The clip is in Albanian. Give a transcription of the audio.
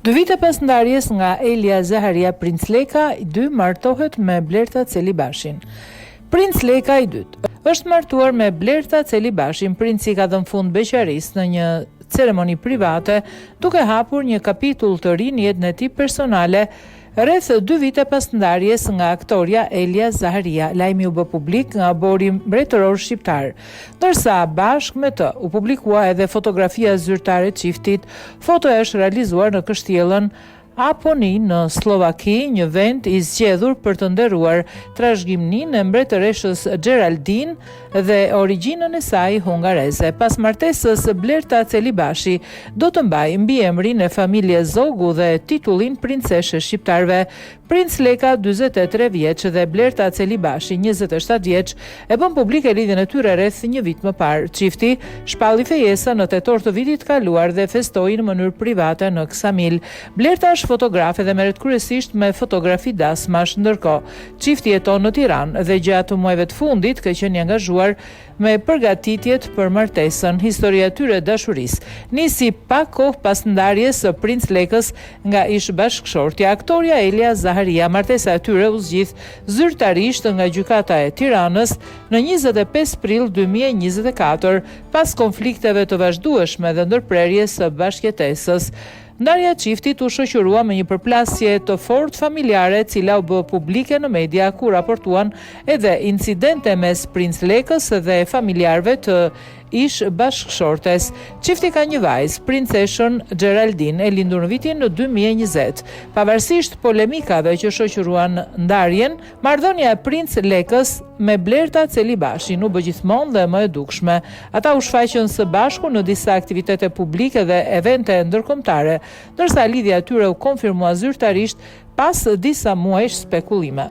2 vite pas ndarjes nga Elia Zaharia, Princ Leka i 2 martohet me Blerta Celibashin. Princ Leka i 2 është martuar me Blerta Celibashin. Princi ka dhënë fund beqarisë në një ceremoni private, duke hapur një kapitull të ri në jetën e tij personale, rreth 2 vite pas ndarjes nga aktoria Elia Zaharia. Lajmi u bë publik nga Bori Mbretëror Shqiptar. Ndërsa bashkë me të u publikua edhe fotografia zyrtare e çiftit. Fotoja është realizuar në Kështjellën Aponi në Slovaki, një vend i zgjedhur për të nderuar trashëgiminë e mbretëreshës Geraldine dhe origjinën e saj hungareze. Pas martesës, Blerta Celibashi do të mbajë mbiemrin e familjes Zogu dhe titullin princeshe shqiptarëve. Princ Leka 43 vjeç dhe Blerta Celibashi 27 vjeç e bën publike lidhjen e tyre rreth një vit më parë. Çifti shpalli fejesa në tetor të vitit kaluar dhe festoi në mënyrë private në Ksamil. Blerta është fotografe dhe merret kryesisht me fotografi dasmash, ndërkohë çifti jeton në Tiranë dhe gjatë muajve të fundit ka qenë i angazhuar me përgatitjet për martesën. Historia e tyre dashurisë nisi pak kohë pas ndarjes së Princ Lekës nga ish bashkëshortja aktoria Elia Zaharia. Martesa e tyre u zgjidh zyrtarisht nga gjykata e Tiranës në 25 prill 2024 pas konflikteve të vazhdueshme dhe ndërprerjes së bashkëjetesës. Ndarja e çiftit u shoqërua me një përplasje të fortë familjare, e cila u bë publike në media ku raportuan edhe incidente mes Princ Lekës dhe familjarëve të ish bashkëshortes. Çifti ka një vajzë, princeshën Geraldine, e lindur në vitin 2020. Pavarësisht polemikave që shoqëruan ndarjen, marrëdhënia e Princ Lekës me Blerta Celibashin u bë gjithmonë dhe më e dukshme. Ata u shfaqën së bashku në disa aktivitete publike dhe evente ndërkombëtare, ndërsa lidhja e tyre u konfirmua zyrtarisht pas disa muajsh spekullime.